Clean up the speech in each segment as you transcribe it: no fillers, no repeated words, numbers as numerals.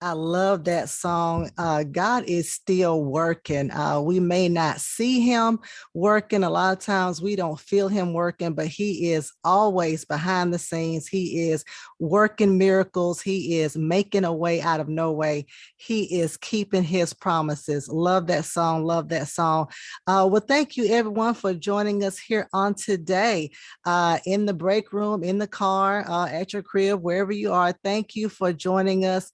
I love that song. God is still working. We may not see him working. A lot of times we don't feel him working, but he is always behind the scenes. He is working miracles. He is making a way out of no way. He is keeping his promises. Love that song. Love that song. Well, thank you everyone for joining us here on today in the break room, in the car, at your crib, wherever you are. Thank you for joining us.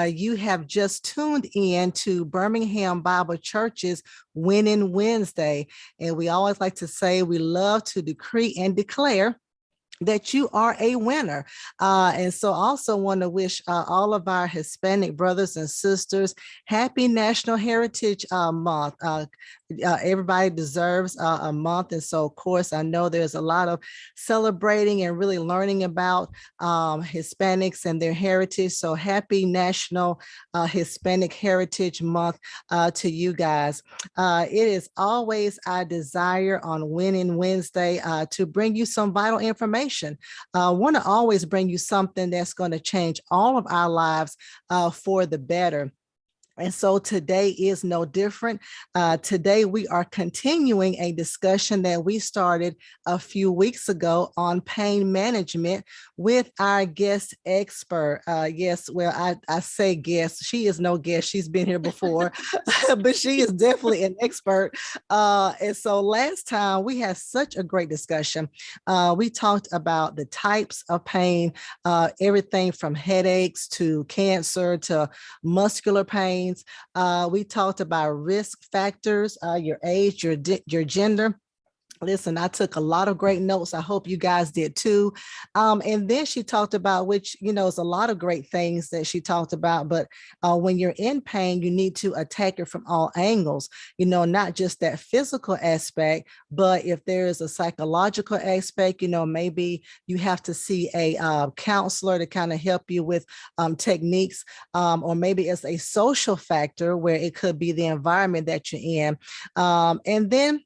You have just tuned in to Birmingham Bible Church's Winning Wednesday. And we always like to say we love to decree and declare that you are a winner. And so also want to wish all of our Hispanic brothers and sisters happy National Heritage Month. Everybody deserves a month. And so, of course, I know there's a lot of celebrating and really learning about Hispanics and their heritage. So happy National Hispanic Heritage Month to you guys. It is always our desire on Winning Wednesday to bring you some vital information. I want to always bring you something that's going to change all of our lives for the better. And so today is no different. Today we are continuing a discussion that we started a few weeks ago on pain management with our guest expert. Yes, well, I say guest. She is no guest. She's been here before, but she is definitely an expert. And so last time we had such a great discussion. We talked about the types of pain, everything from headaches to cancer to muscular pain. We talked about risk factors, your age, your gender. Listen, I took a lot of great notes. I hope you guys did too. And then she talked about, which, is a lot of great things that she talked about, but when you're in pain, you need to attack it from all angles, not just that physical aspect, but if there is a psychological aspect, maybe you have to see a counselor to kind of help you with techniques, or maybe it's a social factor where it could be the environment that you're in. And then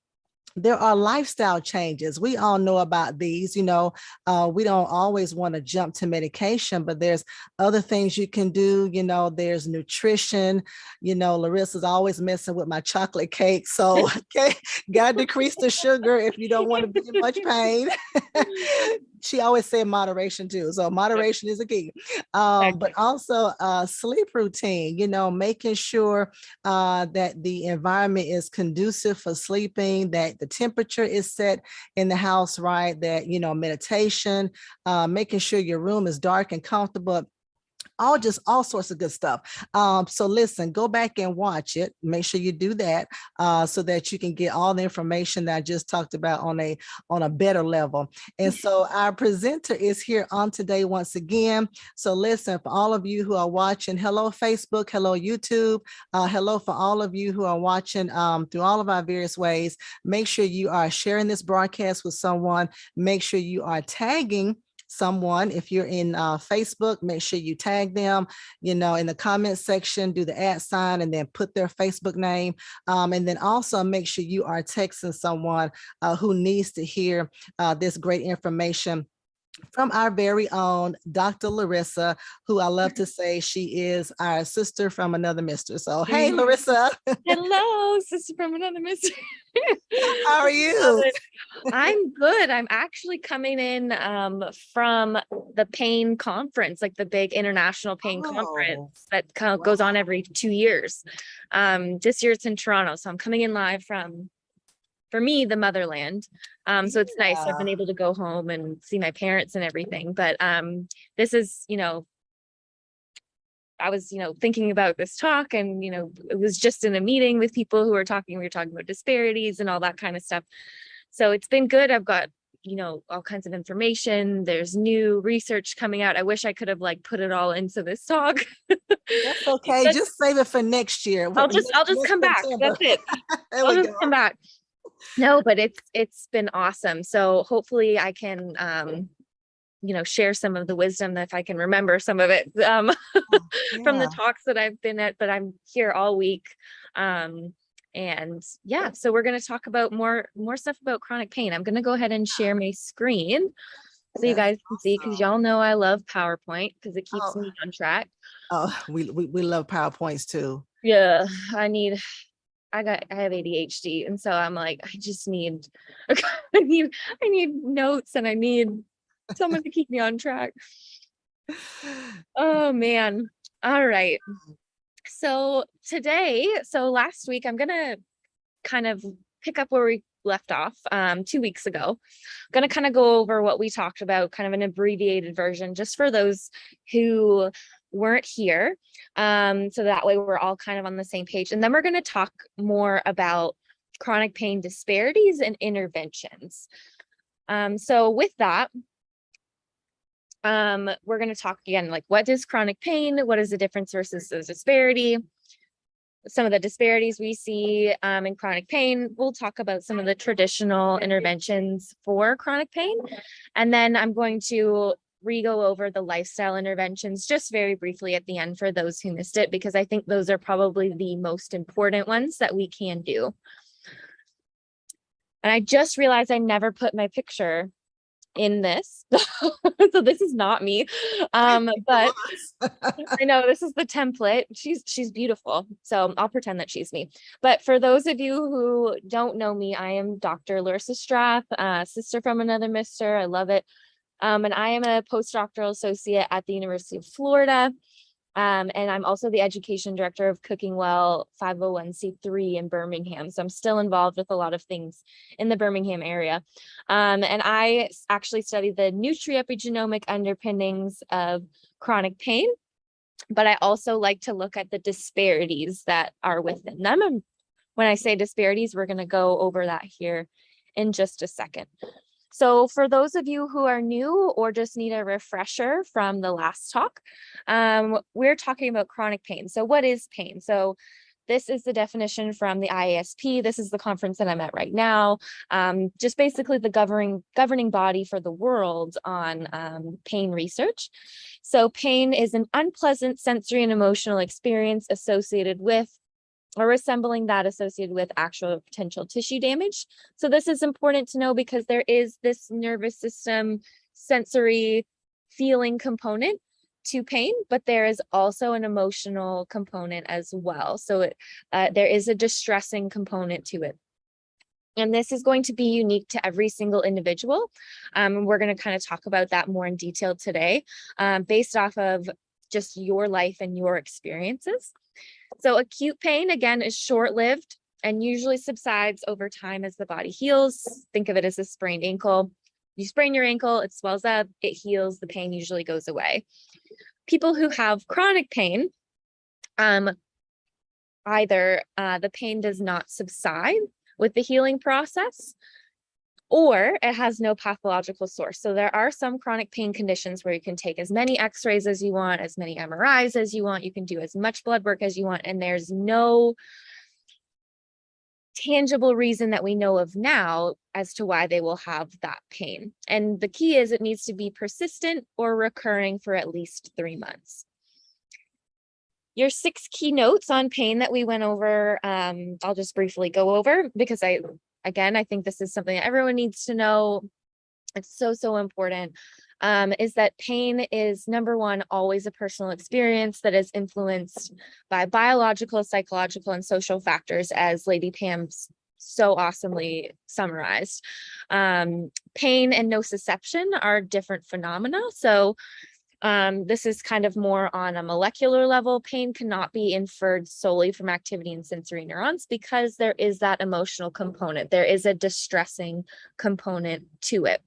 there are lifestyle changes. We all know about these, we don't always want to jump to medication, but there's other things you can do. There's nutrition. Larissa's always messing with my chocolate cake. So, okay, got to decrease the sugar if you don't want to be in much pain. She always said moderation too. So moderation is a key. But also sleep routine, making sure that the environment is conducive for sleeping, that the temperature is set in the house right, that, meditation, making sure your room is dark and comfortable. All sorts of good stuff. So listen, go back and watch it. Make sure you do that so that you can get all the information that I just talked about on a better level. And so our presenter is here on today once again. So listen, for all of you who are watching, hello Facebook, hello YouTube, hello for all of you who are watching through all of our various ways. Make sure you are sharing this broadcast with someone. Make sure you are tagging someone. If you're in Facebook, make sure you tag them, in the comment section, do the @ sign and then put their Facebook name. And then also make sure you are texting someone who needs to hear this great information from our very own Dr. Larissa, who I love to say she is our sister from another mister. So, hey, Larissa. Hello, sister from another mister. How are you? I'm good. I'm actually coming in from the pain conference, like the big international pain conference that goes on every 2 years. This year it's in Toronto. So I'm coming in live from, for me, the motherland. So it's nice. I've been able to go home and see my parents and everything. But this is, I was, thinking about this talk and, it was just in a meeting with people who were talking, we were talking about disparities and all that kind of stuff. So it's been good. I've got, all kinds of information. There's new research coming out. I wish I could have put it all into this talk. That's okay. Just save it for next year. I'll just come back. That's it. I'll just come back. No, but it's been awesome. So hopefully I can, share some of the wisdom if I can remember some of it from the talks that I've been at, but I'm here all week. And so we're going to talk about more stuff about chronic pain. I'm going to go ahead and share my screen. So you That's guys can see, because awesome. y'all know I love PowerPoint because it keeps Oh, me on track. we love PowerPoints too. Yeah, I have ADHD, and so I'm like, I just need I need notes, and I need someone to keep me on track. Oh man. All right. So last week I'm gonna kind of pick up where we left off 2 weeks ago. I'm gonna kind of go over what we talked about, kind of an abbreviated version, just for those who weren't here. So that way we're all kind of on the same page. And then we're gonna talk more about chronic pain disparities and interventions. So with that, we're going to talk again, like, what is chronic pain? What is the difference versus the disparity? Some of the disparities we see in chronic pain. We'll talk about some of the traditional interventions for chronic pain. And then I'm going to re-go over the lifestyle interventions just very briefly at the end for those who missed it, because I think those are probably the most important ones that we can do. And I just realized I never put my picture in this. So this is not me. But I know this is the template. She's beautiful. So I'll pretend that she's me. But for those of you who don't know me, I am Dr. Larissa Strath, sister from another mister. I love it. And I am a postdoctoral associate at the University of Florida. And I'm also the education director of Cooking Well 501c3 in Birmingham. So I'm still involved with a lot of things in the Birmingham area. And I actually study the nutriepigenomic underpinnings of chronic pain, but I also like to look at the disparities that are within them. And when I say disparities, we're going to go over that here in just a second. So for those of you who are new or just need a refresher from the last talk, we're talking about chronic pain. So what is pain? So this is the definition from the IASP. This is the conference that I'm at right now. Just basically the governing body for the world on pain research. So pain is an unpleasant sensory and emotional experience associated with or resembling that associated with actual potential tissue damage. So this is important to know because there is this nervous system sensory feeling component to pain, but there is also an emotional component as well. So there is a distressing component to it. And this is going to be unique to every single individual. We're going to kind of talk about that more in detail today, based off of just your life and your experiences. So acute pain, again, is short-lived and usually subsides over time as the body heals. Think of it as a sprained ankle. You sprain your ankle, it swells up, it heals, the pain usually goes away. People who have chronic pain, either the pain does not subside with the healing process, or it has no pathological source. So there are some chronic pain conditions where you can take as many x-rays as you want, as many MRIs as you want, you can do as much blood work as you want, and there's no tangible reason that we know of now as to why they will have that pain. And the key is it needs to be persistent or recurring for at least 3 months. Your 6 key notes on pain that we went over, I'll just briefly go over because I think this is something that everyone needs to know. It's so important, is that pain is, number one, always a personal experience that is influenced by biological, psychological, and social factors, as Lady Pam's so awesomely summarized. Pain and nociception are different phenomena. So this is kind of more on a molecular level. Pain cannot be inferred solely from activity in sensory neurons because there is that emotional component. There is a distressing component to it.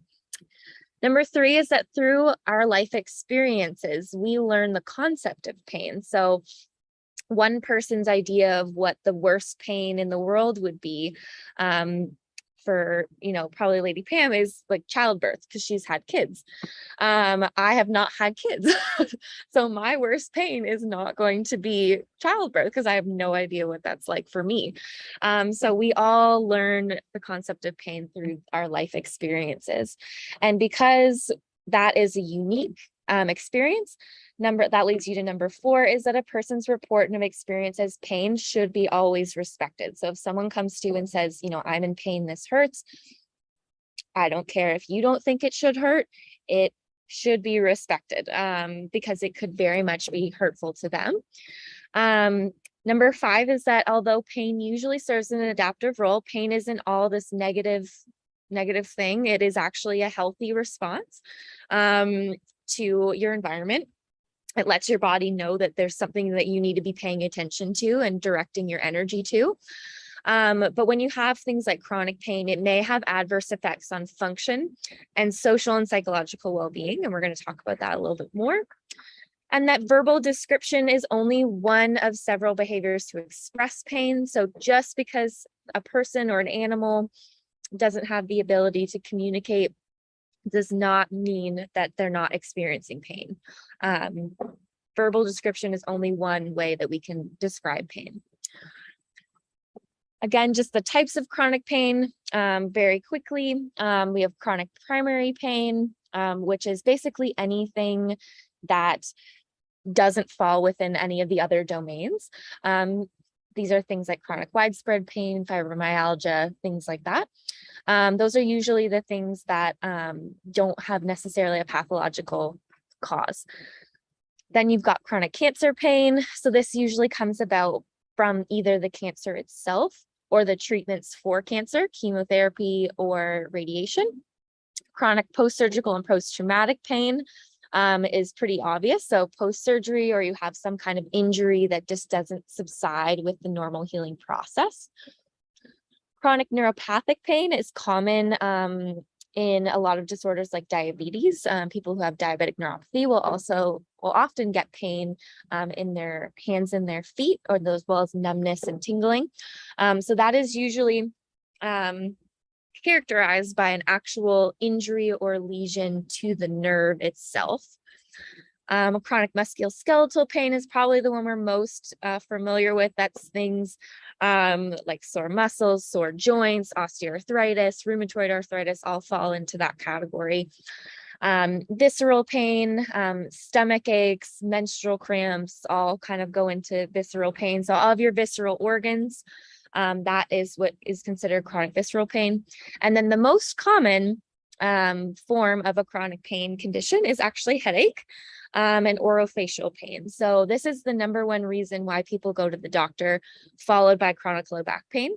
Number 3 is that through our life experiences, we learn the concept of pain. So one person's idea of what the worst pain in the world would be, for, probably Lady Pam, is like childbirth because she's had kids. I have not had kids. So my worst pain is not going to be childbirth because I have no idea what that's like for me. So we all learn the concept of pain through our life experiences. And because that is a unique experience, that leads you to number 4, is that a person's report of experience as pain should be always respected. So if someone comes to you and says, I'm in pain, this hurts, I don't care if you don't think it should hurt. it should be respected, because it could very much be hurtful to them. Number 5 is that although pain usually serves an adaptive role, pain isn't all this negative thing. It is actually a healthy response to your environment. It lets your body know that there's something that you need to be paying attention to and directing your energy to. But when you have things like chronic pain, it may have adverse effects on function and social and psychological well-being. And we're going to talk about that a little bit more. And that verbal description is only one of several behaviors to express pain. So just because a person or an animal doesn't have the ability to communicate does not mean that they're not experiencing pain. Verbal description is only one way that we can describe pain. Again, just the types of chronic pain, very quickly. We have chronic primary pain, which is basically anything that doesn't fall within any of the other domains. These are things like chronic widespread pain, fibromyalgia, things like that. Those are usually the things that don't have necessarily a pathological cause. Then you've got chronic cancer pain. So this usually comes about from either the cancer itself or the treatments for cancer, chemotherapy or radiation. Chronic post-surgical and post-traumatic pain is pretty obvious. So post-surgery, or you have some kind of injury that just doesn't subside with the normal healing process. Chronic neuropathic pain is common in a lot of disorders like diabetes. People who have diabetic neuropathy will often get pain in their hands and their feet, or as well as numbness and tingling. So that is usually characterized by an actual injury or lesion to the nerve itself. Chronic musculoskeletal pain is probably the one we're most familiar with. That's things like sore muscles, sore joints, osteoarthritis, rheumatoid arthritis, all fall into that category. Visceral pain, stomach aches, menstrual cramps, all kind of go into visceral pain. So all of your visceral organs, that is what is considered chronic visceral pain. And then the most common form of a chronic pain condition is actually headache and orofacial pain. So this is the number one reason why people go to the doctor, followed by chronic low back pain,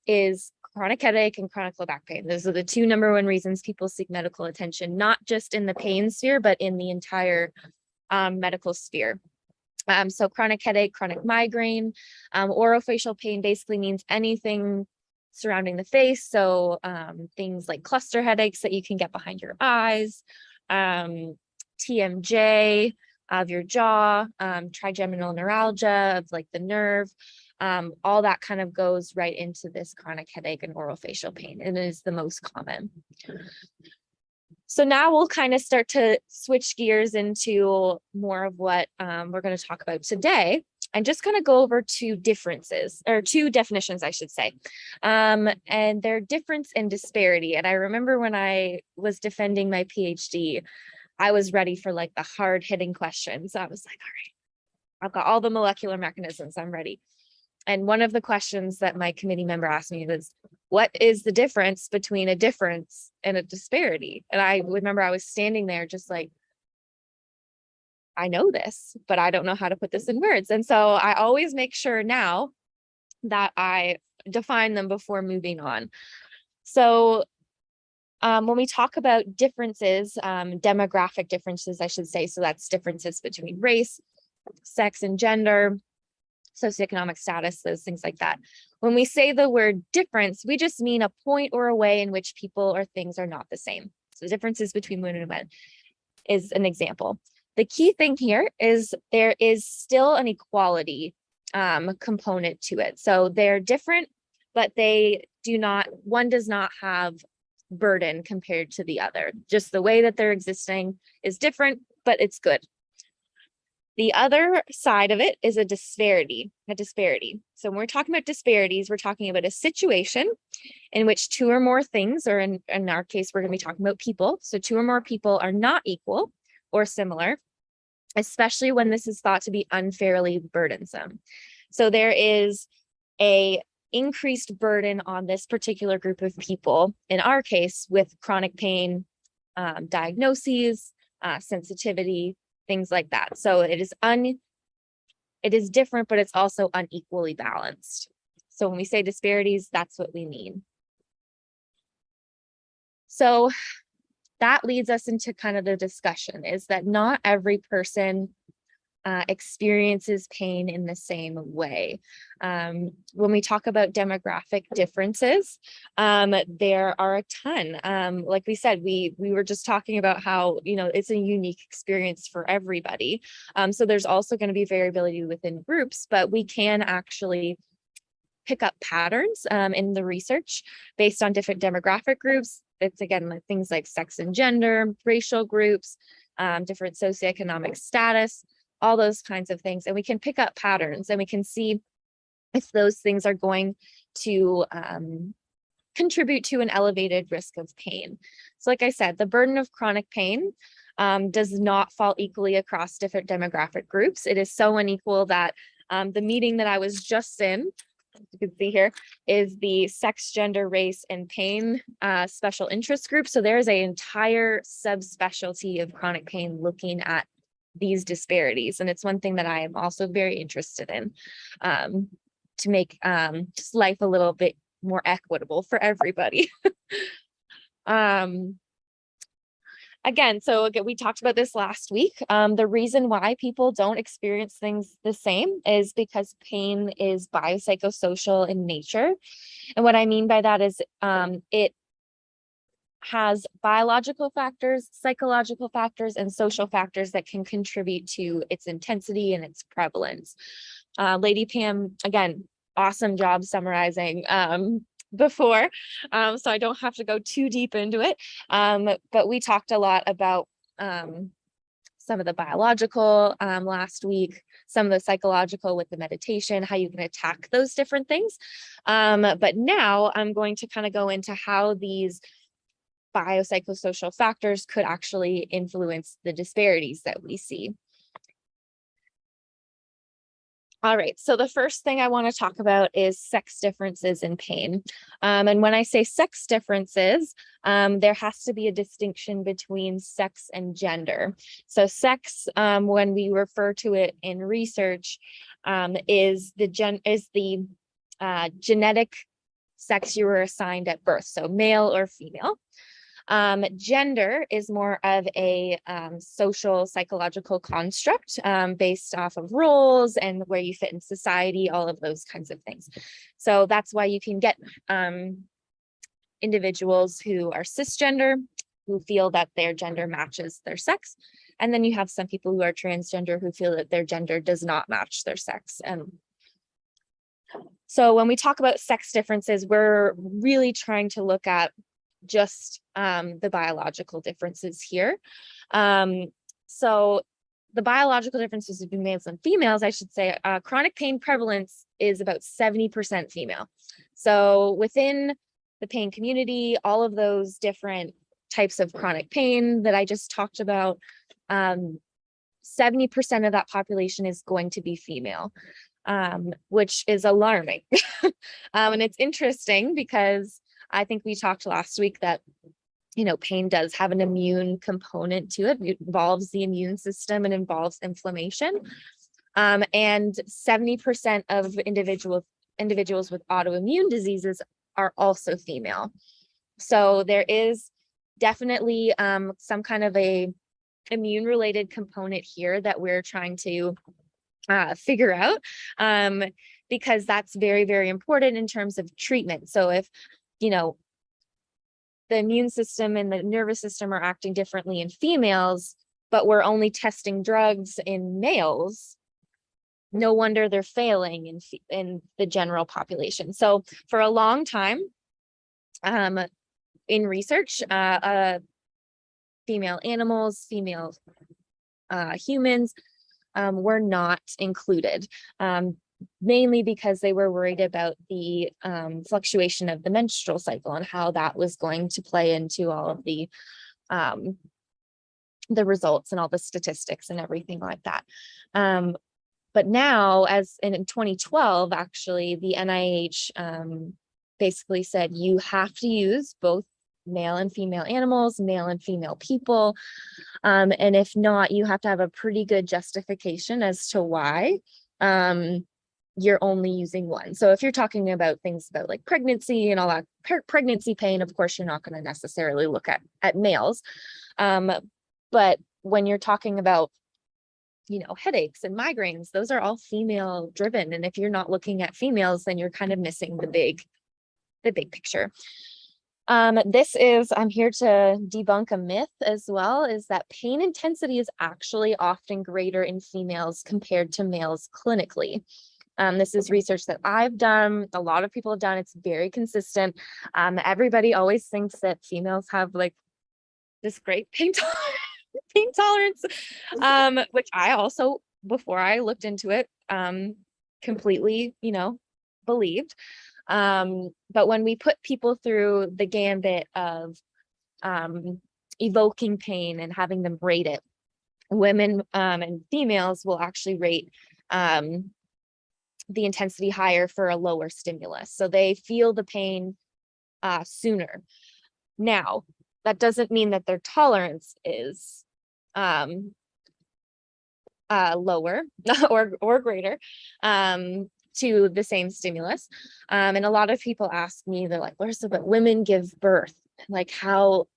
is chronic headache and chronic low back pain. Those are the two number one reasons people seek medical attention, not just in the pain sphere, but in the entire medical sphere. So chronic headache, chronic migraine, orofacial pain basically means anything surrounding the face. So things like cluster headaches that you can get behind your eyes, TMJ of your jaw, trigeminal neuralgia of like the nerve, all that kind of goes right into this chronic headache and orofacial pain, and it is the most common. So now we'll kind of start to switch gears into more of what we're going to talk about today, and just kind of go over two differences, or two definitions, I should say, and their difference and disparity. And I remember when I was defending my PhD, I was ready for like the hard hitting questions. I was like, all right, I've got all the molecular mechanisms, I'm ready. And one of the questions that my committee member asked me was, what is the difference between a difference and a disparity? And I remember I was standing there just like, I know this, but I don't know how to put this in words. And so I always make sure now that I define them before moving on. So when we talk about differences, demographic differences, I should say, so that's differences between race, sex, and gender, socioeconomic status, those things like that. When we say the word difference, we just mean a point or a way in which people or things are not the same. So the differences between women and men is an example. The key thing here is there is still an equality component to it. So they're different, but they do not, one does not have burden compared to the other. Just the way that they're existing is different, but it's good. The other side of it is a disparity. So when we're talking about disparities, we're talking about a situation in which two or more things, or in our case, we're going to be talking about people. So two or more people are not equal or similar, especially when this is thought to be unfairly burdensome. So there is a increased burden on this particular group of people, in our case with chronic pain diagnoses, sensitivity, things like that. So it is different, but it's also unequally balanced. So when we say disparities, that's what we mean. So that leads us into kind of the discussion, is that not every person experiences pain in the same way. When we talk about demographic differences, there are a ton. Like we said, we were just talking about how, it's a unique experience for everybody. So there's also going to be variability within groups, but we can actually pick up patterns in the research based on different demographic groups. It's again, like things like sex and gender, racial groups, different socioeconomic status, all those kinds of things. And we can pick up patterns and we can see if those things are going to contribute to an elevated risk of pain. So like I said, the burden of chronic pain does not fall equally across different demographic groups. It is so unequal that the meeting that I was just in, you can see here, is the sex, gender, race, and pain special interest group. So there is an entire subspecialty of chronic pain looking at these disparities. And it's one thing that I am also very interested in, to make just life a little bit more equitable for everybody. Again, we talked about this last week. The reason why people don't experience things the same is because pain is biopsychosocial in nature. And what I mean by that is it has biological factors, psychological factors, and social factors that can contribute to its intensity and its prevalence. Lady Pam, again, awesome job summarizing before, so I don't have to go too deep into it. But we talked a lot about some of the biological last week, some of the psychological with the meditation, how you can attack those different things. But now I'm going to kind of go into how these biopsychosocial factors could actually influence the disparities that we see. All right, so the first thing I want to talk about is sex differences in pain. And when I say sex differences, there has to be a distinction between sex and gender. So sex, when we refer to it in research, is the genetic sex you were assigned at birth, so male or female. Gender is more of a social psychological construct based off of roles and where you fit in society, all of those kinds of things. So that's why you can get individuals who are cisgender, who feel that their gender matches their sex. And then you have some people who are transgender who feel that their gender does not match their sex. And so when we talk about sex differences, we're really trying to look at just the biological differences here. So the biological differences between males and females, I should say, chronic pain prevalence is about 70% female. So within the pain community, all of those different types of chronic pain that I just talked about, 70% of that population is going to be female, which is alarming. And it's interesting because I think we talked last week that, pain does have an immune component to it. It involves the immune system and involves inflammation. And 70% of individuals with autoimmune diseases are also female. So there is definitely some kind of a immune related component here that we're trying to figure out, because that's very, very important in terms of treatment. So if the immune system and the nervous system are acting differently in females, but we're only testing drugs in males, no wonder they're failing in the general population. So for a long time, in research, female animals, female humans were not included. Mainly because they were worried about the fluctuation of the menstrual cycle and how that was going to play into all of the results and all the statistics and everything like that. But now, as in 2012, actually, the NIH basically said you have to use both male and female animals, male and female people. And if not, you have to have a pretty good justification as to why you're only using one. So if you're talking about things about like pregnancy and all that, pregnancy pain, of course, you're not going to necessarily look at males. But when you're talking about, headaches and migraines, those are all female driven. And if you're not looking at females, then you're kind of missing the big picture. I'm here to debunk a myth as well, is that pain intensity is actually often greater in females compared to males clinically. This is research that I've done, a lot of people have done, it's very consistent. Everybody always thinks that females have like this great pain tolerance, which I also, before I looked into it, completely, believed. But when we put people through the gambit of evoking pain and having them rate it, women and females will actually rate the intensity higher for a lower stimulus. So they feel the pain sooner. Now, that doesn't mean that their tolerance is lower or greater to the same stimulus. And a lot of people ask me, they're like, Larissa, but women give birth, like how?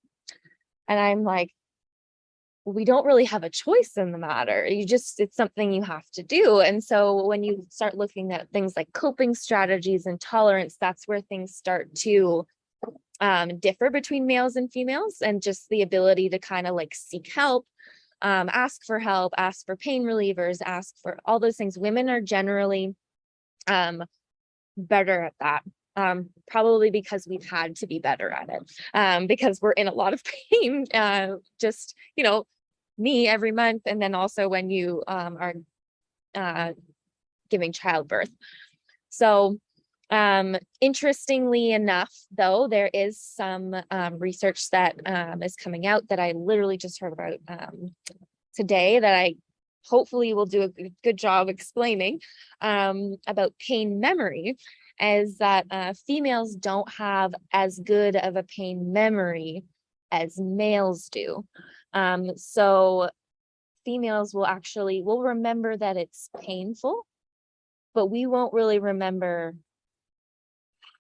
And I'm like, we don't really have a choice in the matter. It's something you have to do. And so when you start looking at things like coping strategies and tolerance, that's where things start to differ between males and females, and just the ability to kind of like seek help, ask for help, ask for pain relievers, ask for all those things. Women are generally better at that. Probably because we've had to be better at it, because we're in a lot of pain, just, me every month. And then also when you are giving childbirth. So interestingly enough, though, there is some research that is coming out that I literally just heard about today, that I hopefully will do a good job explaining, about pain memory, is that females don't have as good of a pain memory as males do. So females will remember that it's painful, but we won't really remember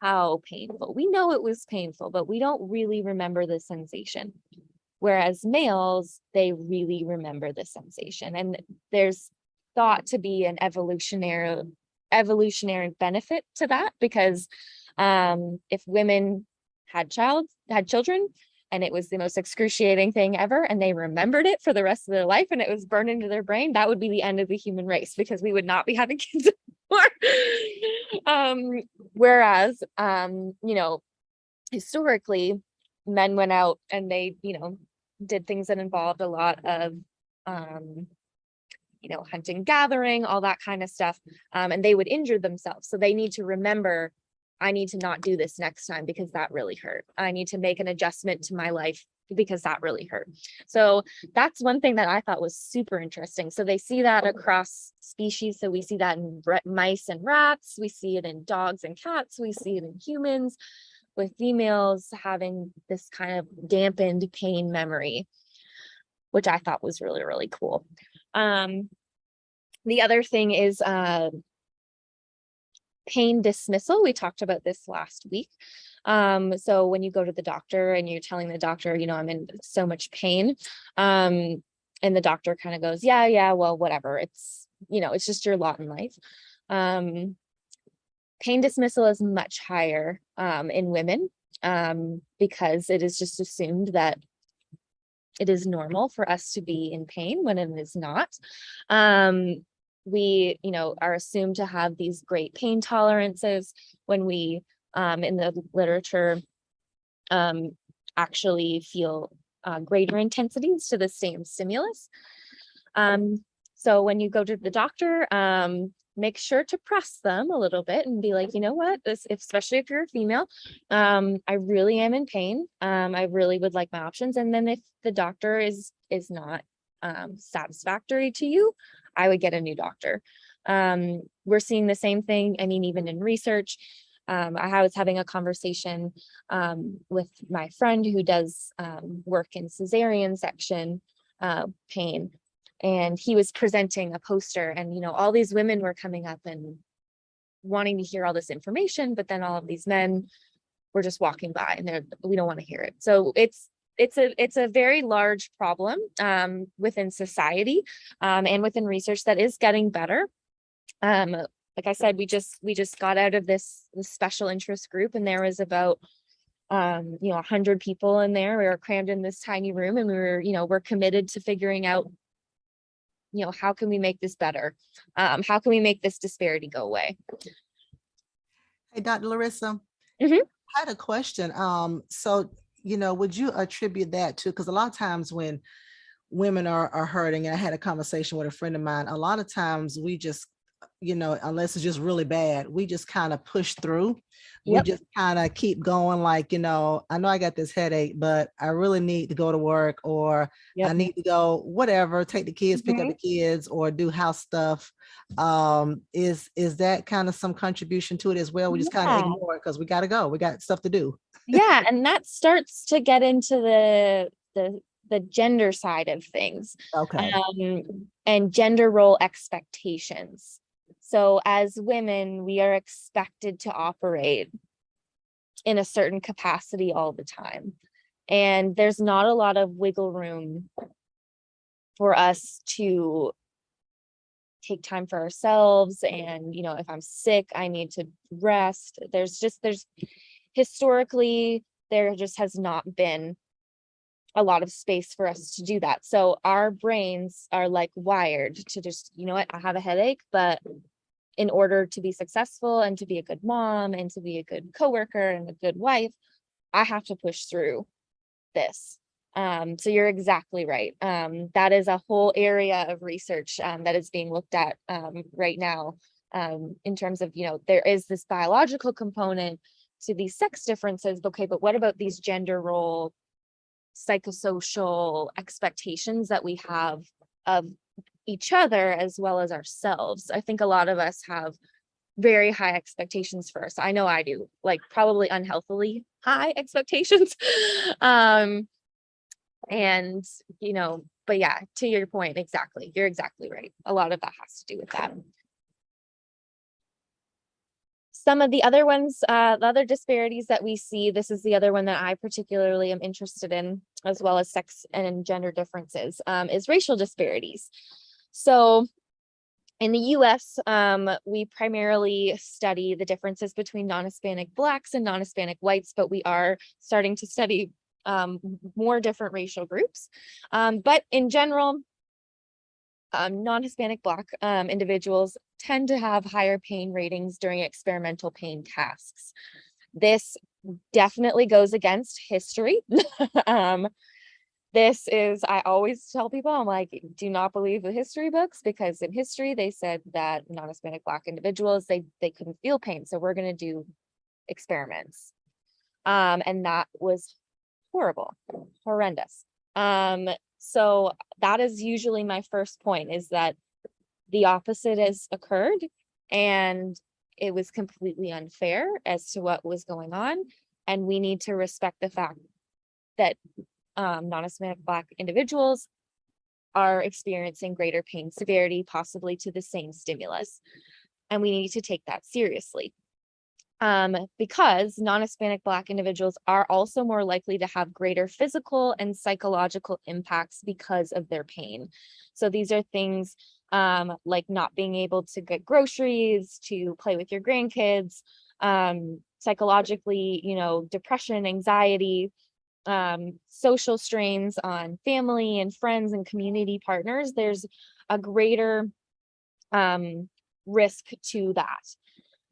how painful. We know it was painful, but we don't really remember the sensation. Whereas males, they really remember the sensation. And there's thought to be an evolutionary benefit to that, because if women had children and it was the most excruciating thing ever, and they remembered it for the rest of their life and it was burned into their brain, that would be the end of the human race, because we would not be having kids anymore. Whereas historically, men went out and they did things that involved a lot of hunting, gathering, all that kind of stuff, and they would injure themselves. So they need to remember, I need to not do this next time because that really hurt. I need to make an adjustment to my life because that really hurt. So that's one thing that I thought was super interesting. So they see that across species. So we see that in mice and rats. We see it in dogs and cats. We see it in humans, with females having this kind of dampened pain memory, which I thought was really, really cool. The other thing is pain dismissal. We talked about this last week. So when you go to the doctor and you're telling the doctor, I'm in so much pain, and the doctor kind of goes, yeah, well, whatever. It's just your lot in life. Pain dismissal is much higher in women, because it is just assumed that it is normal for us to be in pain when it is not. We, are assumed to have these great pain tolerances when we, in the literature, actually feel greater intensities to the same stimulus. So when you go to the doctor, make sure to press them a little bit and be like, you know what, especially if you're a female, I really am in pain. I really would like my options. And then if the doctor is not satisfactory to you, I would get a new doctor. We're seeing the same thing. I mean, even in research, I was having a conversation with my friend who does work in cesarean section pain, and he was presenting a poster, and all these women were coming up and wanting to hear all this information, but then all of these men were just walking by and we don't want to hear it. So it's a very large problem within society and within research that is getting better. Like I said, we just got out of this special interest group, and there was about 100 people in there. We were crammed in this tiny room, and we're committed to figuring out how can we make this better? How can we make this disparity go away? Hey, Dr. Larissa, Mhm. I had a question. So, would you attribute that to, because a lot of times when women are hurting, and I had a conversation with a friend of mine, a lot of times we just, unless it's just really bad, we just kind of push through. We Yep. just kind of keep going like, I know I got this headache, but I really need to go to work, or I Yep. need to go, whatever, take the kids, pick up the kids, or do house stuff. Is that kind of some contribution to it as well? We just kind of Yeah. ignore it because we got to go. We got stuff to do. Yeah, and that starts to get into the gender side of things, Okay. and gender role expectations. So as women, we are expected to operate in a certain capacity all the time, and there's not a lot of wiggle room for us to take time for ourselves. And if I'm sick, I need to rest. There's historically, there just has not been a lot of space for us to do that. So our brains are like wired to just, what, I have a headache, but in order to be successful and to be a good mom and to be a good coworker and a good wife, I have to push through this. So you're exactly right. That is a whole area of research that is being looked at right now, in terms of, there is this biological component to these sex differences. Okay, but what about these gender role, psychosocial expectations that we have of each other as well as ourselves? I think a lot of us have very high expectations for us. I know I do, like probably unhealthily high expectations. And but yeah, to your point, exactly. You're exactly right. A lot of that has to do with that. Some of the other ones, the other disparities that we see, this is the other one that I particularly am interested in, as well as sex and gender differences, is racial disparities. So in the US, we primarily study the differences between non-Hispanic Blacks and non-Hispanic whites, but we are starting to study more different racial groups. But in general, non-Hispanic Black individuals tend to have higher pain ratings during experimental pain tasks. This definitely goes against history. This is, I always tell people, I'm like, do not believe the history books, because in history, they said that non-Hispanic Black individuals, they couldn't feel pain. So we're going to do experiments. And that was horrible, horrendous. So that is usually my first point, is that the opposite has occurred, and it was completely unfair as to what was going on. And we need to respect the fact that non-Hispanic Black individuals are experiencing greater pain severity, possibly to the same stimulus. And we need to take that seriously. Because non-Hispanic Black individuals are also more likely to have greater physical and psychological impacts because of their pain. So these are things like not being able to get groceries, to play with your grandkids, psychologically, depression, anxiety, social strains on family and friends and community partners. There's a greater risk to that.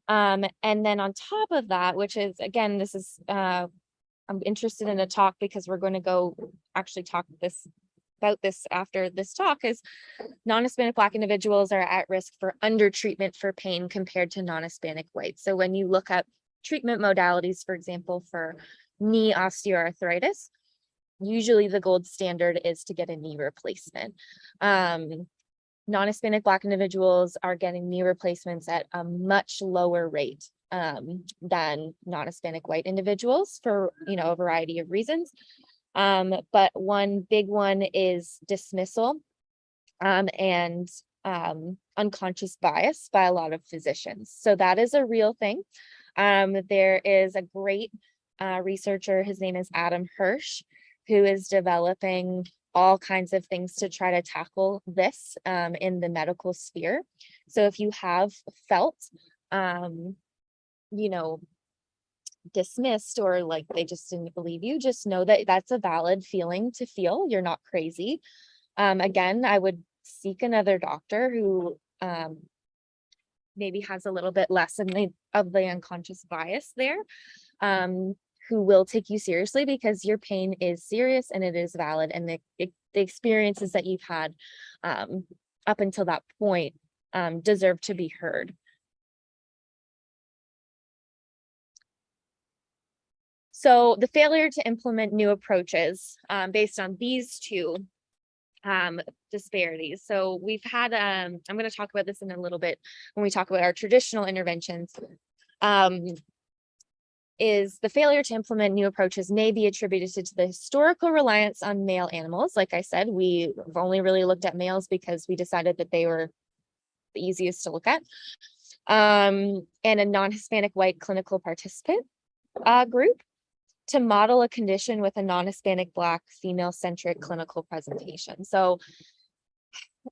And then on top of that, which is, again, this is, I'm interested in a talk, because we're going to go actually talk about this after this talk, is non-Hispanic Black individuals are at risk for undertreatment for pain compared to non-Hispanic whites. So when you look at treatment modalities, for example, for knee osteoarthritis, usually the gold standard is to get a knee replacement. Non-Hispanic Black individuals are getting knee replacements at a much lower rate than non-Hispanic white individuals for, a variety of reasons. But one big one is dismissal and unconscious bias by a lot of physicians. So that is a real thing. There is a great researcher, his name is Adam Hirsch, who is developing all kinds of things to try to tackle this in the medical sphere. So if you have felt, dismissed or like they just didn't believe you, just know that that's a valid feeling to feel. You're not crazy. Again, I would seek another doctor who maybe has a little bit less of the unconscious bias there, who will take you seriously, because your pain is serious and it is valid, and the experiences that you've had up until that point deserve to be heard. So the failure to implement new approaches based on these two disparities. So we've had, I'm going to talk about this in a little bit when we talk about our traditional interventions, is the failure to implement new approaches may be attributed to the historical reliance on male animals. Like I said, we've only really looked at males because we decided that they were the easiest to look at, and a non-Hispanic white clinical participant group to model a condition with a non-Hispanic Black female-centric clinical presentation. So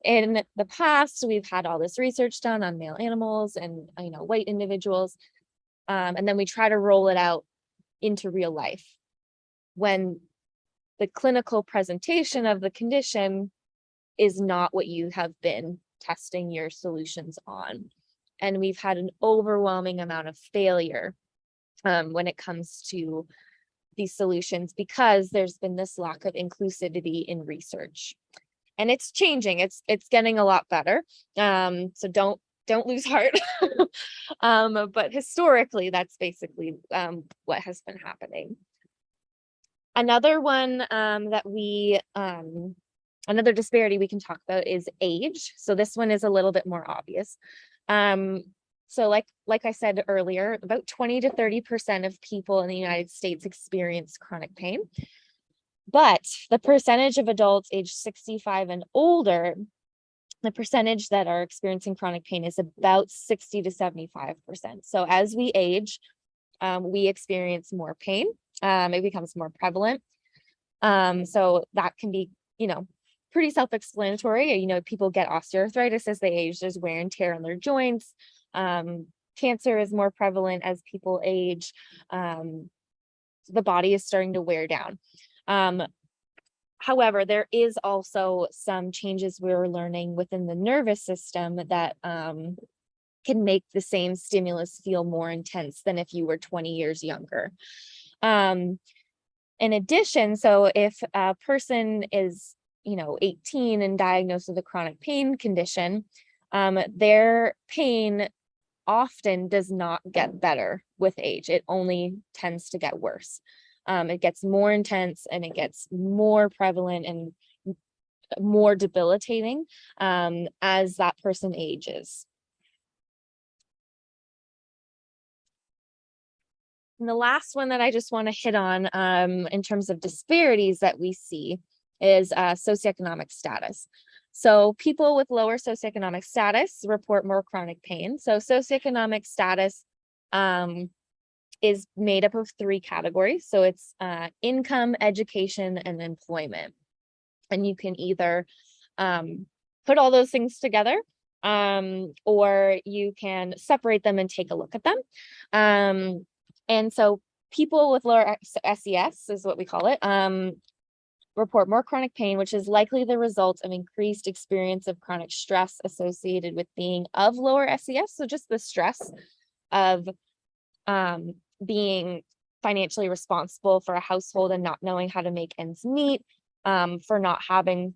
in the past, we've had all this research done on male animals and white individuals, and then we try to roll it out into real life when the clinical presentation of the condition is not what you have been testing your solutions on. And we've had an overwhelming amount of failure when it comes to these solutions, because there's been this lack of inclusivity in research, and it's changing. It's getting a lot better. So don't lose heart. But historically, that's basically what has been happening. Another one that another disparity we can talk about is age. So this one is a little bit more obvious. So like I said earlier, about 20 to 30% of people in the United States experience chronic pain. But the percentage of adults age 65 and older, the percentage that are experiencing chronic pain is about 60 to 75%. So as we age, we experience more pain. It becomes more prevalent. So that can be, pretty self-explanatory. People get osteoarthritis as they age. There's wear and tear on their joints. Cancer is more prevalent as people age. The body is starting to wear down. However, there is also some changes we're learning within the nervous system that can make the same stimulus feel more intense than if you were 20 years younger. In addition, so if a person is 18 and diagnosed with a chronic pain condition, their pain often does not get better with age. It only tends to get worse. It gets more intense and it gets more prevalent and more debilitating as that person ages. And the last one that I just want to hit on in terms of disparities that we see is socioeconomic status. So people with lower socioeconomic status report more chronic pain. So socioeconomic status is made up of 3 categories. So it's income, education, and employment. And you can either put all those things together, or you can separate them and take a look at them. And so people with lower SES is what we call it, report more chronic pain, which is likely the result of increased experience of chronic stress associated with being of lower SES. So just the stress of being financially responsible for a household and not knowing how to make ends meet, for not having,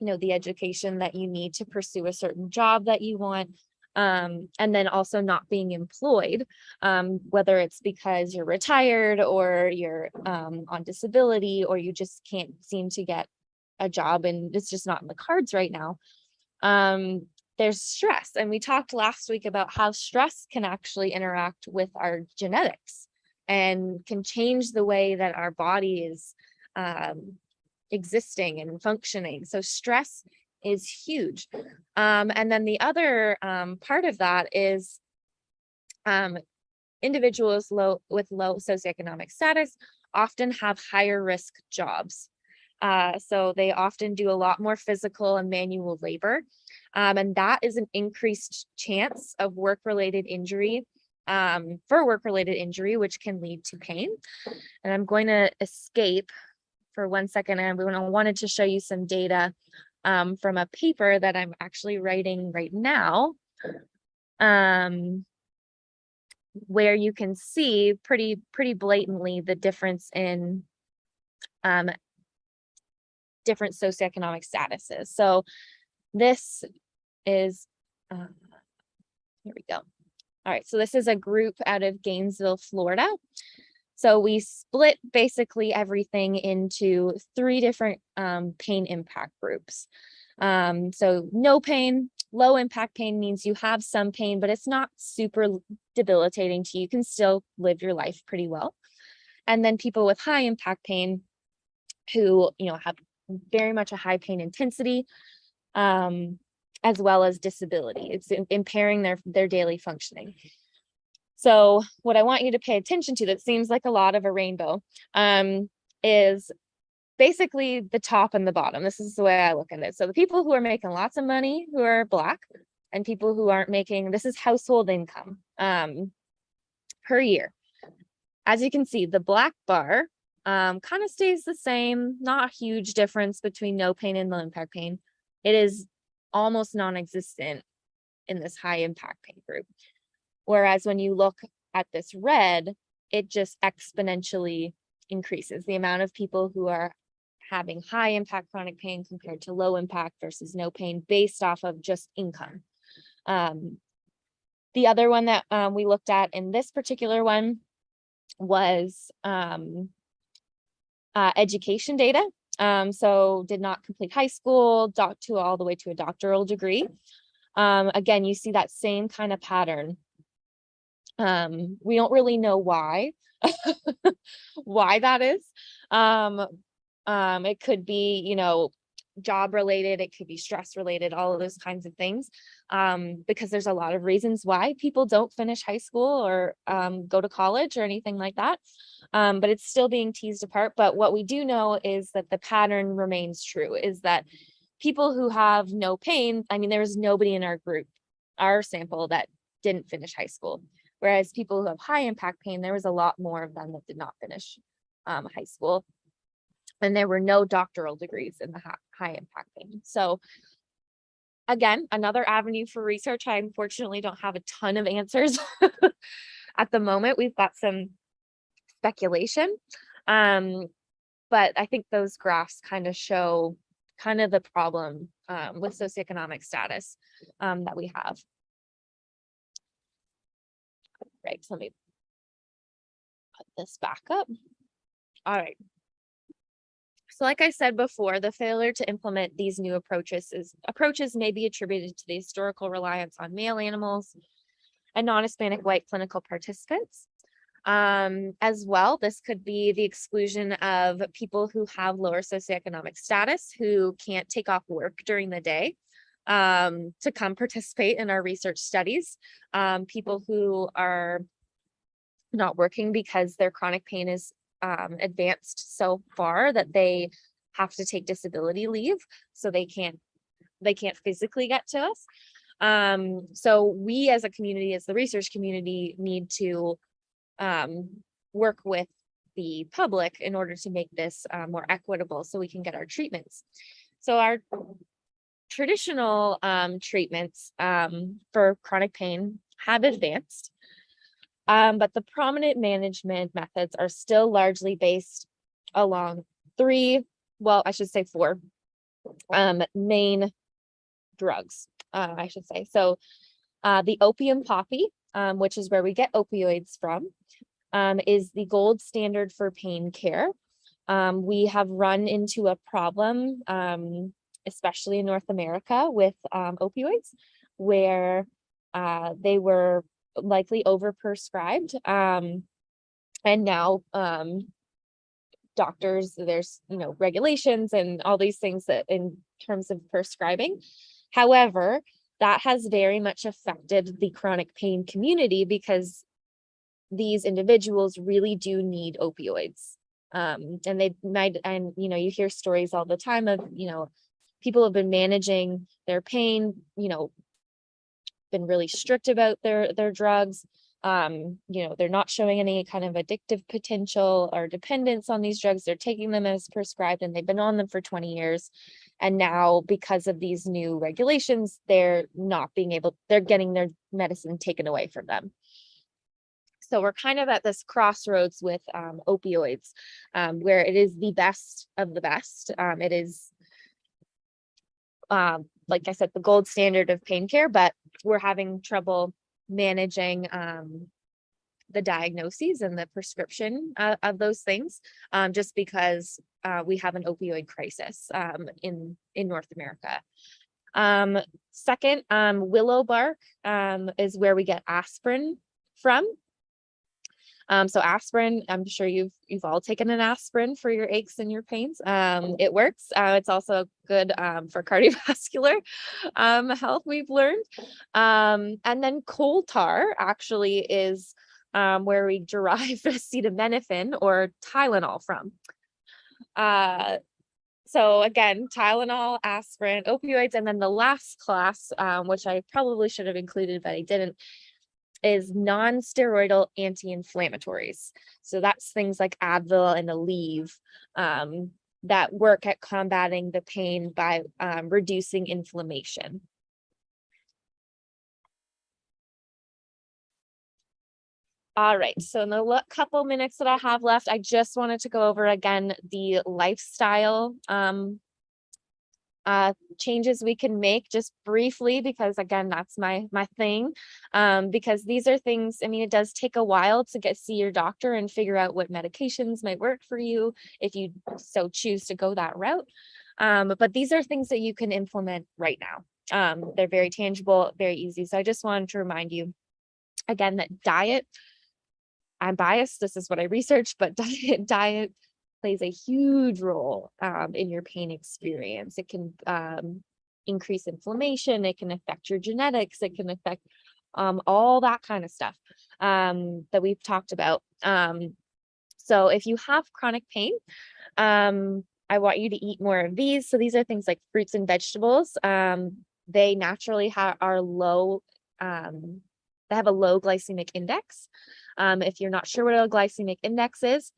the education that you need to pursue a certain job that you want. And then also not being employed, whether it's because you're retired or you're on disability, or you just can't seem to get a job and it's just not in the cards right now. there's stress. And we talked last week about how stress can actually interact with our genetics and can change the way that our body is existing and functioning. So stress is huge. And then the other part of that is individuals with low socioeconomic status often have higher risk jobs. So they often do a lot more physical and manual labor. And that is an increased chance of work-related injury, which can lead to pain. And I'm going to escape for 1 second. And I wanted to show you some data from a paper that I'm actually writing right now, where you can see pretty blatantly the difference in different socioeconomic statuses. So this is, here we go. All right, so this is a group out of Gainesville, Florida. So we split basically everything into 3 different pain impact groups. So no pain, low impact pain means you have some pain, but it's not super debilitating to you. You can still live your life pretty well. And then people with high impact pain who, have very much a high pain intensity, as well as disability. It's impairing their daily functioning. So what I want you to pay attention to, that seems like a lot of a rainbow, is basically the top and the bottom. This is the way I look at it. So the people who are making lots of money, who are Black, and people who aren't making, this is household income per year. As you can see, the black bar kind of stays the same, not a huge difference between no pain and low impact pain. It is almost non-existent in this high impact pain group. Whereas when you look at this red, it just exponentially increases the amount of people who are having high impact chronic pain compared to low impact versus no pain based off of just income. The other one that we looked at in this particular one was education data. So did not complete high school, all the way to a doctoral degree. Again, you see that same kind of pattern. We don't really know why, why that is. It could be, job related, it could be stress related, all of those kinds of things. Because there's a lot of reasons why people don't finish high school or go to college or anything like that. But it's still being teased apart. But what we do know is that the pattern remains true, is that people who have no pain, there was nobody in our group, our sample, that didn't finish high school. Whereas people who have high impact pain, there was a lot more of them that did not finish high school. And there were no doctoral degrees in the high impact pain. So again, another avenue for research. I unfortunately don't have a ton of answers at the moment. We've got some speculation. But I think those graphs kind of show kind of the problem with socioeconomic status that we have. Right, so let me put this back up. All right. So like I said before, the failure to implement these new approaches may be attributed to the historical reliance on male animals and non-Hispanic white clinical participants. As well, this could be the exclusion of people who have lower socioeconomic status, who can't take off work during the day to come participate in our research studies. People who are not working because their chronic pain is advanced so far that they have to take disability leave, so they can't physically get to us. So we as a community, as the research community, need to work with the public in order to make this more equitable so we can get our treatments. So our traditional treatments for chronic pain have advanced, but the prominent management methods are still largely based along four main drugs, I should say. So the opium poppy, which is where we get opioids from, is the gold standard for pain care. We have run into a problem, especially in North America, with opioids. where they were likely overprescribed. And now doctors, there's, regulations and all these things that in terms of prescribing. However, that has very much affected the chronic pain community because these individuals really do need opioids. And they might, and you hear stories all the time of, people have been managing their pain, been really strict about their drugs. They're not showing any kind of addictive potential or dependence on these drugs. They're taking them as prescribed and they've been on them for 20 years. And now because of these new regulations, they're getting their medicine taken away from them. So we're kind of at this crossroads with opioids, where it is the best of the best. It is, like I said, the gold standard of pain care, but we're having trouble managing the diagnoses and the prescription of those things, just because we have an opioid crisis in North America. Second, willow bark is where we get aspirin from. So aspirin, I'm sure you've all taken an aspirin for your aches and your pains. It works. It's also good for cardiovascular health, we've learned. And then coal tar actually is where we derive acetaminophen or Tylenol from. So again, Tylenol, aspirin, opioids, and then the last class, which I probably should have included, but I didn't, is non-steroidal anti-inflammatories. So that's things like Advil and Aleve that work at combating the pain by reducing inflammation. All right, so in the couple minutes that I have left, I just wanted to go over again the lifestyle changes we can make just briefly, because again, that's my thing. Because these are things, I mean, it does take a while to see your doctor and figure out what medications might work for you if you so choose to go that route. But these are things that you can implement right now. They're very tangible, very easy. So I just wanted to remind you again that diet, I'm biased, this is what I researched, but diet plays a huge role in your pain experience. It can increase inflammation, it can affect your genetics, it can affect all that kind of stuff that we've talked about. So if you have chronic pain, I want you to eat more of these. So these are things like fruits and vegetables. They naturally are low, they have a low glycemic index. If you're not sure what a glycemic index is,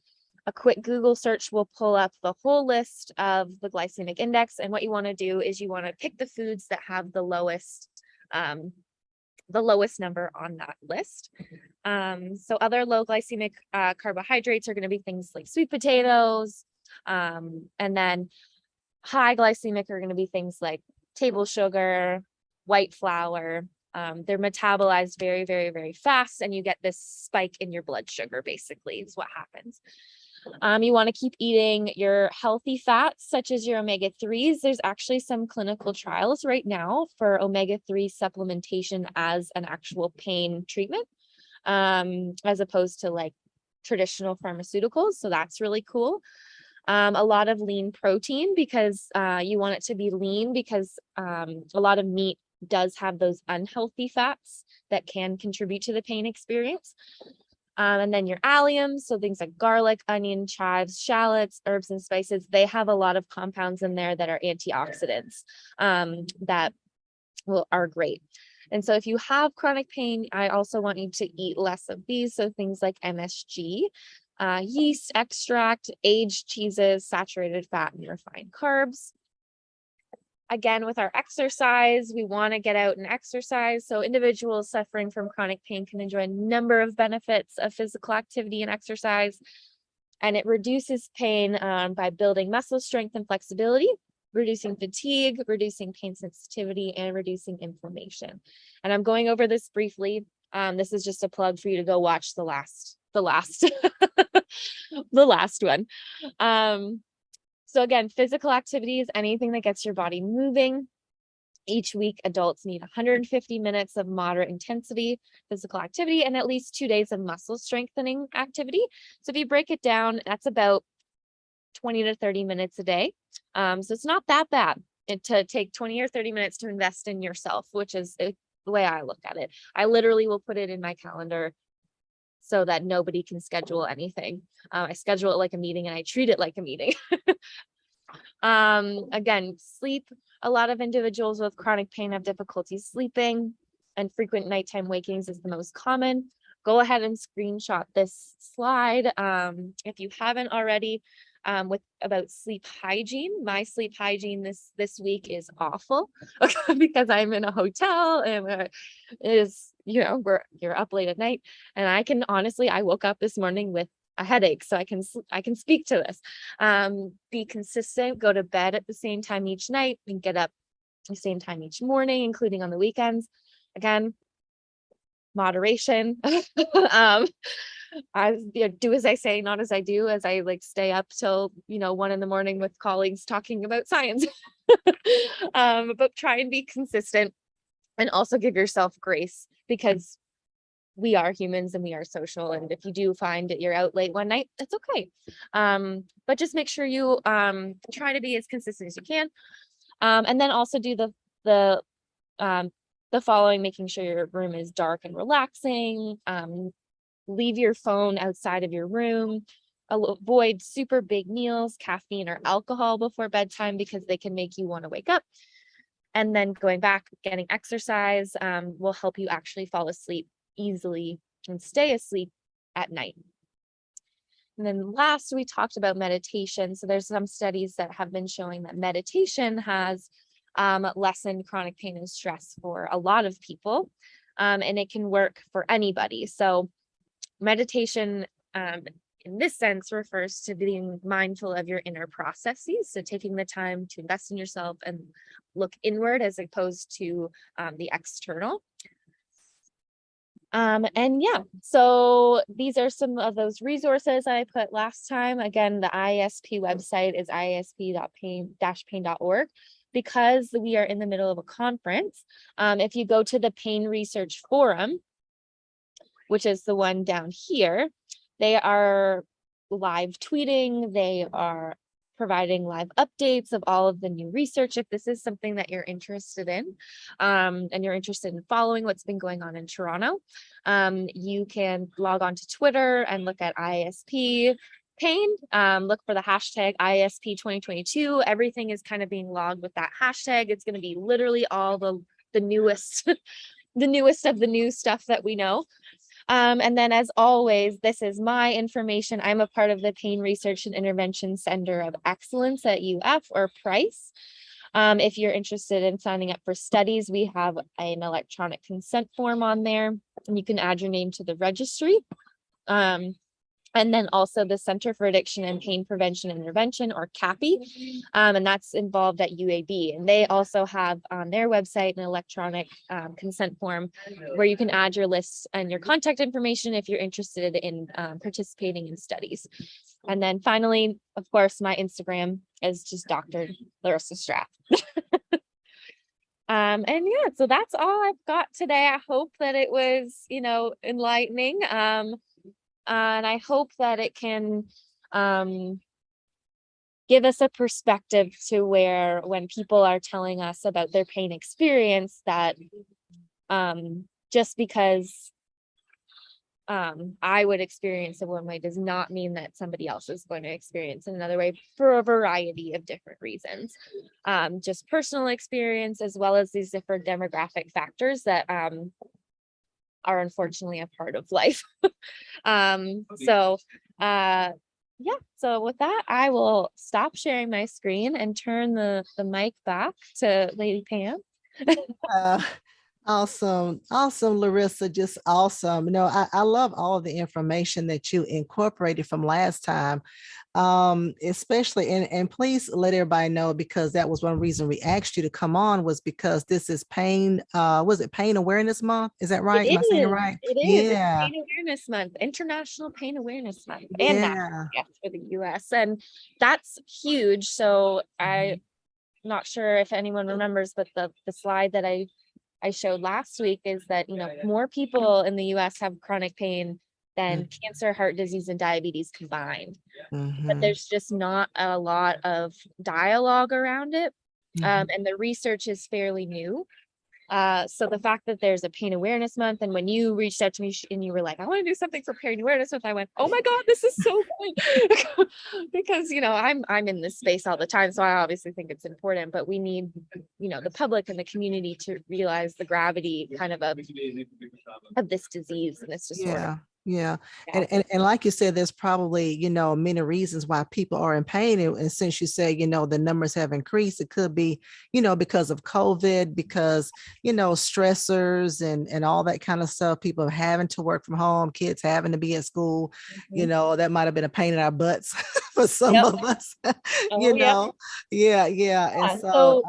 a quick Google search will pull up the whole list of the glycemic index. And what you want to do is you want to pick the foods that have the lowest number on that list. So other low glycemic carbohydrates are going to be things like sweet potatoes. And then high glycemic are going to be things like table sugar, white flour. They're metabolized very, very, very fast, and you get this spike in your blood sugar, basically, is what happens. You want to keep eating your healthy fats, such as your omega-3s. There's actually some clinical trials right now for omega-3 supplementation as an actual pain treatment, as opposed to like traditional pharmaceuticals. So that's really cool. A lot of lean protein, because you want it to be lean, because a lot of meat does have those unhealthy fats that can contribute to the pain experience. And then your alliums, so things like garlic, onion, chives, shallots, herbs, and spices, they have a lot of compounds in there that are antioxidants that are great. And so if you have chronic pain, I also want you to eat less of these. So things like MSG, yeast extract, aged cheeses, saturated fat, and refined carbs. Again, with our exercise, we want to get out and exercise. So individuals suffering from chronic pain can enjoy a number of benefits of physical activity and exercise. And it reduces pain by building muscle strength and flexibility, reducing fatigue, reducing pain sensitivity, and reducing inflammation. And I'm going over this briefly. This is just a plug for you to go watch the last the last one. So again, physical activity is anything that gets your body moving. Each week, adults need 150 minutes of moderate intensity physical activity and at least 2 days of muscle strengthening activity. So if you break it down, that's about 20 to 30 minutes a day. So it's not that bad to take 20 or 30 minutes to invest in yourself, which is the way I look at it. I literally will put it in my calendar so that nobody can schedule anything. I schedule it like a meeting and I treat it like a meeting. Again, sleep. A lot of individuals with chronic pain have difficulty sleeping, and frequent nighttime wakings is the most common. Go ahead and screenshot this slide if you haven't already. With about sleep hygiene. My sleep hygiene this week is awful because I'm in a hotel and it is, you're up late at night, and I woke up this morning with a headache, so I can speak to this. Be consistent, go to bed at the same time each night and get up the same time each morning, including on the weekends. Again, moderation. Do as I say, not as I do, as I stay up till 1 a.m. with colleagues talking about science. But try and be consistent and also give yourself grace, because we are humans and we are social. And if you do find that you're out late one night, that's okay. But just make sure you try to be as consistent as you can. And then also do the following, making sure your room is dark and relaxing. Leave your phone outside of your room. Avoid super big meals, caffeine, or alcohol before bedtime, because they can make you want to wake up. And then going back, getting exercise will help you actually fall asleep easily and stay asleep at night. And then last, we talked about meditation. So there's some studies that have been showing that meditation has lessened chronic pain and stress for a lot of people, and it can work for anybody. So meditation, in this sense, refers to being mindful of your inner processes. So taking the time to invest in yourself and look inward as opposed to the external. And yeah, so these are some of those resources I put last time. Again, the ISP website is isp.pain-pain.org. Because we are in the middle of a conference, if you go to the Pain Research Forum, which is the one down here, they are live tweeting, they are providing live updates of all of the new research. If this is something that you're interested in, and you're interested in following what's been going on in Toronto, you can log on to Twitter and look at ISP Pain, look for the hashtag ISP 2022. Everything is kind of being logged with that hashtag. It's going to be literally all the newest, the newest of the new stuff that we know. And then, as always, this is my information. I'm a part of the Pain Research and Intervention Center of Excellence at UF, or PRICE. If you're interested in signing up for studies, we have an electronic consent form on there, and you can add your name to the registry. And then also the Center for Addiction and Pain Prevention and Intervention, or CAPI, and that's involved at UAB. And they also have on their website an electronic consent form where you can add your list and your contact information if you're interested in participating in studies. And then finally, of course, my Instagram is just Dr. Larissa Strath. And yeah, so that's all I've got today. I hope that it was, enlightening. And I hope that it can give us a perspective to where, when people are telling us about their pain experience, that just because I would experience it one way does not mean that somebody else is going to experience it another way, for a variety of different reasons. Just personal experience, as well as these different demographic factors that are unfortunately a part of life. So with that, I will stop sharing my screen and turn the mic back to Lady Pam. Awesome, Larissa, just awesome. I love all the information that you incorporated from last time, especially, and please let everybody know, because that was one reason we asked you to come on, was because this is Pain Awareness Month? Is that right? Am I saying it right? It is. Yeah. It's Pain Awareness Month, International Pain Awareness Month, and national, for the US, and that's huge. So not sure if anyone remembers, but the slide that I showed last week is that, more people in the US have chronic pain than cancer, heart disease, and diabetes combined. But Mm-hmm. there's just not a lot of dialogue around it. And the research is fairly new. So the fact that there's a pain awareness month, and when you reached out to me and you were like, I want to do something for pain awareness month, I went, oh my God, this is so good. Because, I'm in this space all the time. So I obviously think it's important, but we need, the public and the community to realize the gravity kind of this disease and this disorder. Yeah, yeah. Yeah. And like you said, there's probably, many reasons why people are in pain. And since you say, the numbers have increased, it could be, because of COVID, because, stressors and all that kind of stuff, people having to work from home, kids having to be at school, that might have been a pain in our butts for some Yep. of us, Oh, yeah. Yeah, yeah. And Yeah. so, So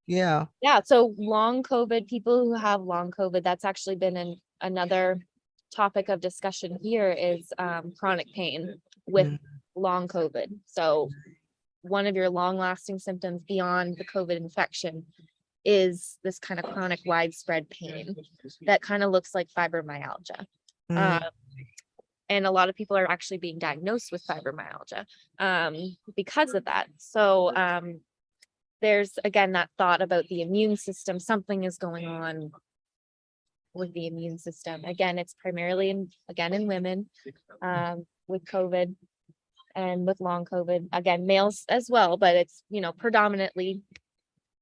yeah. yeah, so long COVID, people who have long COVID, that's actually been another topic of discussion here is chronic pain with Mm, long COVID. So one of your long lasting symptoms beyond the COVID infection is this kind of chronic widespread pain that kind of looks like fibromyalgia. mm, Um, and a lot of people are actually being diagnosed with fibromyalgia because of that. So there's again that thought about the immune system. Something is going on with the immune system. Again, it's primarily in women with COVID and with long COVID. Again, males as well, but it's predominantly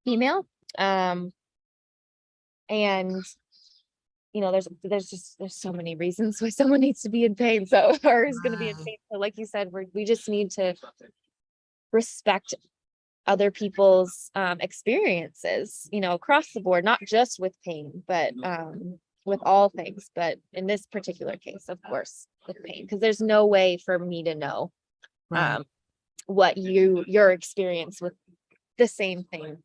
female. And there's so many reasons why someone needs to be in pain. So or is going to be in right, pain. So like you said, we just need to respect other people's experiences, across the board, not just with pain, but with all things. But in this particular case, of course, with pain, because there's no way for me to know right. what your experience with the same thing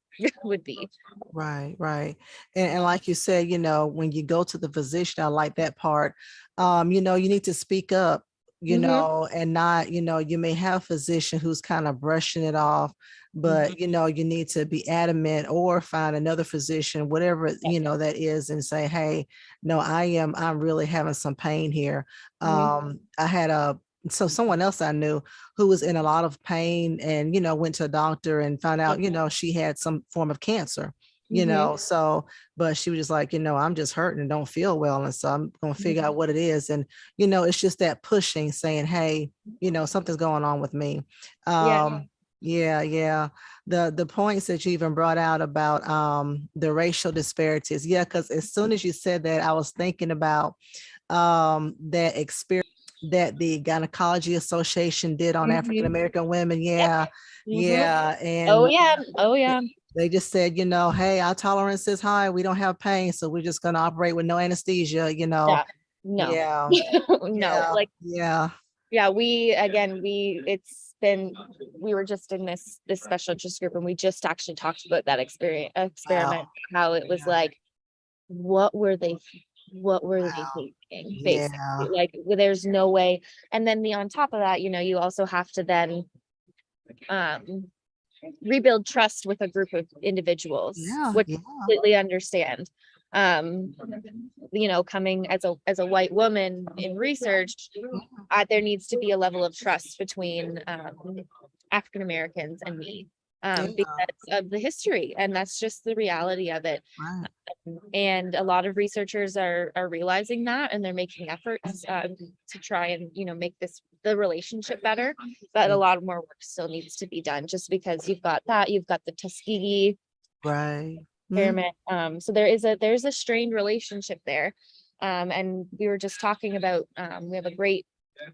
would be. Right, right. And like you said, when you go to the physician, I like that part. You need to speak up, Hmm. and not, you may have a physician who's kind of brushing it off, but you need to be adamant or find another physician, whatever, that is, and say, hey, no, I'm really having some pain here. I had someone else I knew who was in a lot of pain and, went to a doctor and found out, she had some form of cancer, Hmm. so, but she was just like, I'm just hurting and don't feel well. And so I'm going to figure out what it is. And, it's just that pushing, saying, hey, something's going on with me. Yeah. Yeah, yeah. The points that you even brought out about the racial disparities. Yeah, because as soon as you said that, I was thinking about that experience that the Gynecology Association did on African Hmm. American women. Yep. Yeah, Hmm. yeah. Oh And yeah. Oh yeah. they just said, hey, our tolerance is high. We don't have pain. So we're just going to operate with no anesthesia. Yeah. No. Yeah, No. yeah, Like, yeah. yeah, we were just in this special interest group, and we just actually talked about that experiment, Wow. how it was Yeah. like, what were they Wow. thinking, basically? Yeah. Like, there's no way. And then on top of that, you also have to then um rebuild trust with a group of individuals, Yeah. which Yeah. I completely understand. Um, coming as a white woman in research, there needs to be a level of trust between African Americans and me, Yeah. because of the history, and that's just the reality of it. Right. And a lot of researchers are realizing that, and they're making efforts to try and make the relationship better. But a Yeah. lot more work still needs to be done, just because you've got the Tuskegee Right. Mhm. experiment. So there's a strained relationship there. And we were just talking about we have a great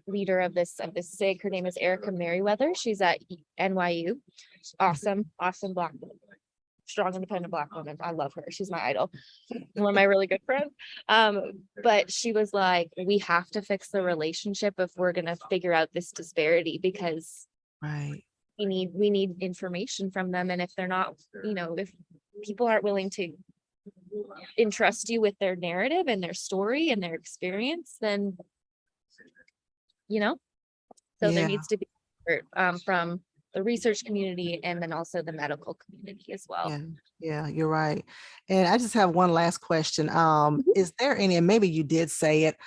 leader of this SIG. Her name is Erica Merriweather. She's at NYU. She's awesome black woman. Strong, independent black woman. I love her. She's my idol. One of my really good friends. But she was like, we have to fix the relationship if we're gonna figure out this disparity, because Right. we need information from them. And if they're not, if people aren't willing to entrust you with their narrative and their story and their experience, then, so there Yeah. needs to be effort, from the research community and then also the medical community as well. Yeah, you're right. And I just have one last question. Is there any, and maybe you did say it,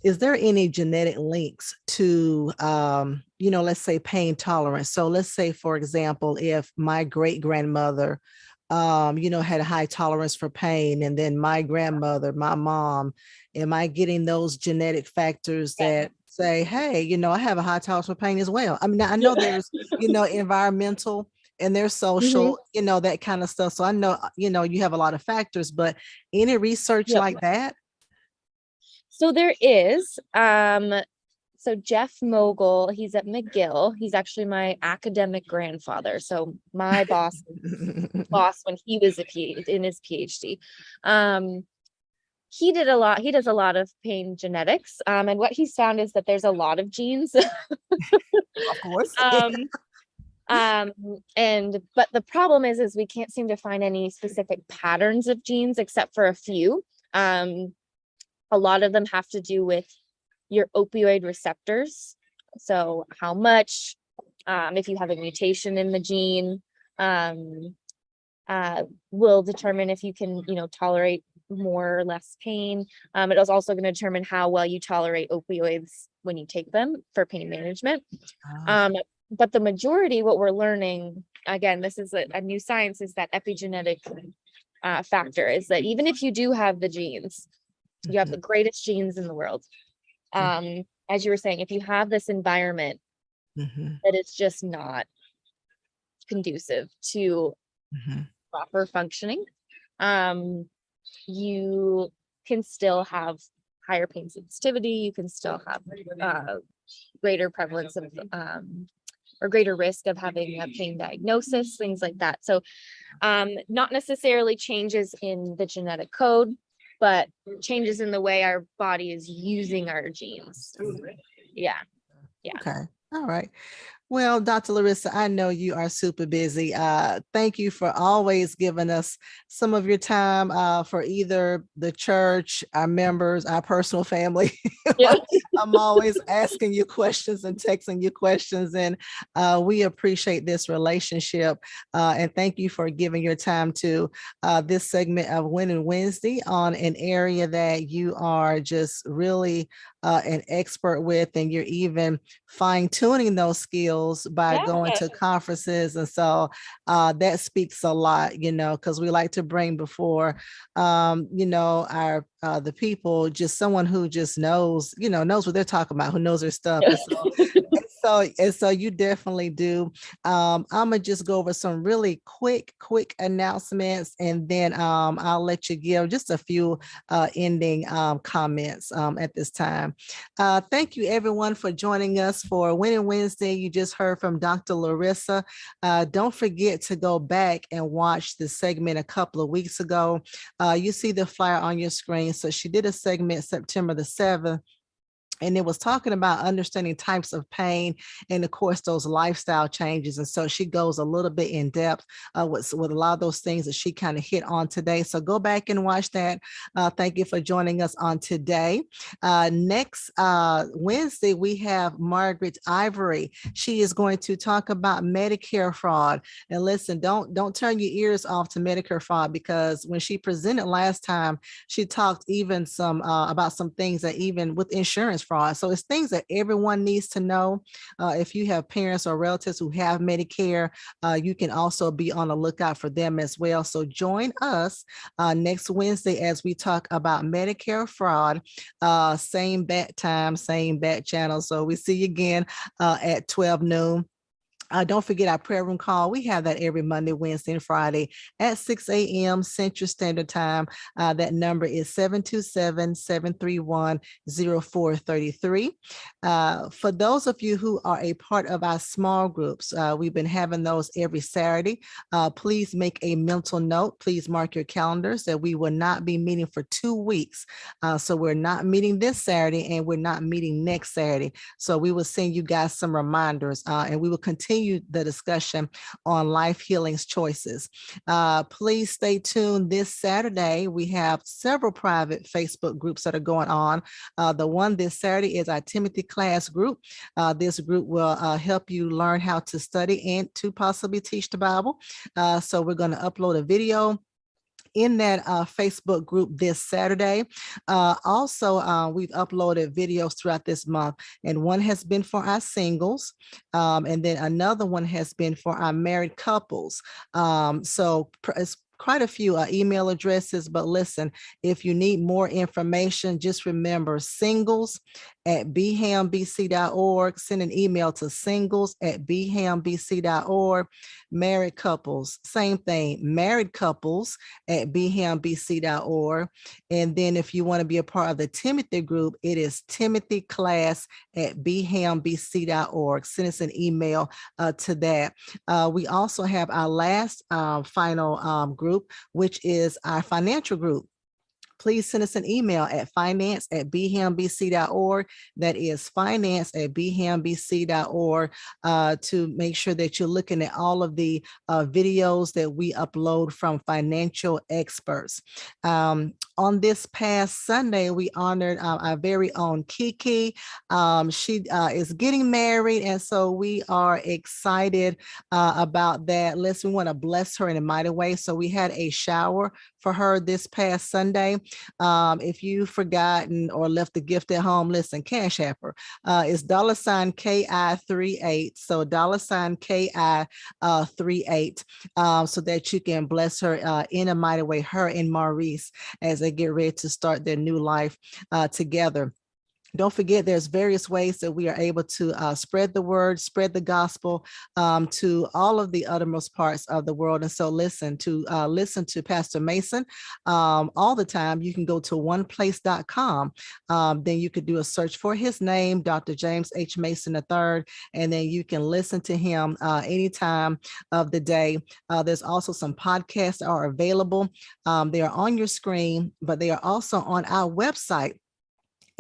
is there any genetic links to, let's say pain tolerance? So let's say, for example, if my great grandmother, had a high tolerance for pain, and then my grandmother, my mom, am I getting those genetic factors that say, hey, I have a high tolerance for pain as well? I mean, I know there's, environmental and there's social, that kind of stuff. So I know, you have a lot of factors, but any research like that? So there is, so Jeff Mogul, he's at McGill. He's actually my academic grandfather. So my boss when he was in his PhD. He does a lot of pain genetics. And what he's found is that there's a lot of genes. Of course. But the problem is we can't seem to find any specific patterns of genes except for a few. A lot of them have to do with your opioid receptors. So how much, if you have a mutation in the gene, will determine if you can, tolerate more or less pain. It is also going to determine how well you tolerate opioids when you take them for pain management. But the majority, what we're learning, again, this is a new science, is that epigenetic factor is that even if you do have the genes, you have the greatest genes in the world. As you were saying, if you have this environment that is just not conducive to proper functioning, you can still have higher pain sensitivity. You can still have greater prevalence of or greater risk of having a pain diagnosis, things like that. So not necessarily changes in the genetic code, but changes in the way our body is using our genes. Yeah. Okay. All right. Well, Dr. Larissa, I know you are super busy. Thank you for always giving us some of your time for either the church, our members, our personal family. I'm always asking you questions and texting you questions, and we appreciate this relationship. And thank you for giving your time to this segment of Winning Wednesday on an area that you are just really an expert with, and you're even fine-tuning those skills by going to conferences. And so that speaks a lot, because we like to bring before our the people, just someone who just knows what they're talking about, who knows their stuff. And so you definitely do. I'm gonna just go over some really quick announcements, and then I'll let you give just a few ending comments at this time. Thank you everyone for joining us for Winning Wednesday. You just heard from Dr. Larissa. Don't forget to go back and watch the segment a couple of weeks ago. You see the flyer on your screen. So she did a segment September the 7th. And it was talking about understanding types of pain and, of course, those lifestyle changes. And so she goes a little bit in depth with a lot of those things that she kind of hit on today. So go back and watch that. Thank you for joining us on today. Next Wednesday, we have Margaret Ivory. She is going to talk about Medicare fraud. And listen, don't turn your ears off to Medicare fraud, because when she presented last time, she talked even some about some things that even with insurance fraud. So it's things that everyone needs to know. If you have parents or relatives who have Medicare, you can also be on the lookout for them as well. So join us next Wednesday as we talk about Medicare fraud. Same bat time, same bat channel. So we see you again at 12 noon. Don't forget our prayer room call. We have that every Monday, Wednesday, and Friday at 6 a.m. Central Standard Time. That number is 727-731-0433. For those of you who are a part of our small groups, we've been having those every Saturday. Please make a mental note. Please mark your calendars that we will not be meeting for 2 weeks. So we're not meeting this Saturday, and we're not meeting next Saturday. So we will send you guys some reminders, and we will continue continue the discussion on life healing's choices. Please stay tuned. This Saturday, we have several private Facebook groups that are going on. The one this Saturday is our Timothy class group. This group will help you learn how to study and to possibly teach the Bible. So we're going to upload a video in that Facebook group this Saturday. Also, we've uploaded videos throughout this month, and one has been for our singles, and then another one has been for our married couples. So it's quite a few email addresses, but listen, if you need more information, just remember singles@bhambc.org. Send an email to singles@bhambc.org. Married couples, same thing, married couples@bhambc.org. And then if you want to be a part of the Timothy group, it is timothyclass@bhambc.org. Send us an email to that. We also have our last final group, which is our financial group. Please send us an email at finance@bhambc.org. That is finance@bhambc.org to make sure that you're looking at all of the videos that we upload from financial experts. On this past Sunday, we honored our very own Kiki. She is getting married, and so we are excited about that. Listen, we want to bless her in a mighty way. So we had a shower for her this past Sunday. If you've forgotten or left the gift at home, listen, Cash App her. It's $KI38. So $KI38, so that you can bless her in a mighty way, her and Maurice, as they get ready to start their new life together. Don't forget, there's various ways that we are able to spread the word, spread the gospel to all of the uttermost parts of the world. And so listen to Pastor Mason all the time. You can go to oneplace.com. Then you could do a search for his name, Dr. James H. Mason III, and then you can listen to him any time of the day. There's also some podcasts that are available. They are on your screen, but they are also on our website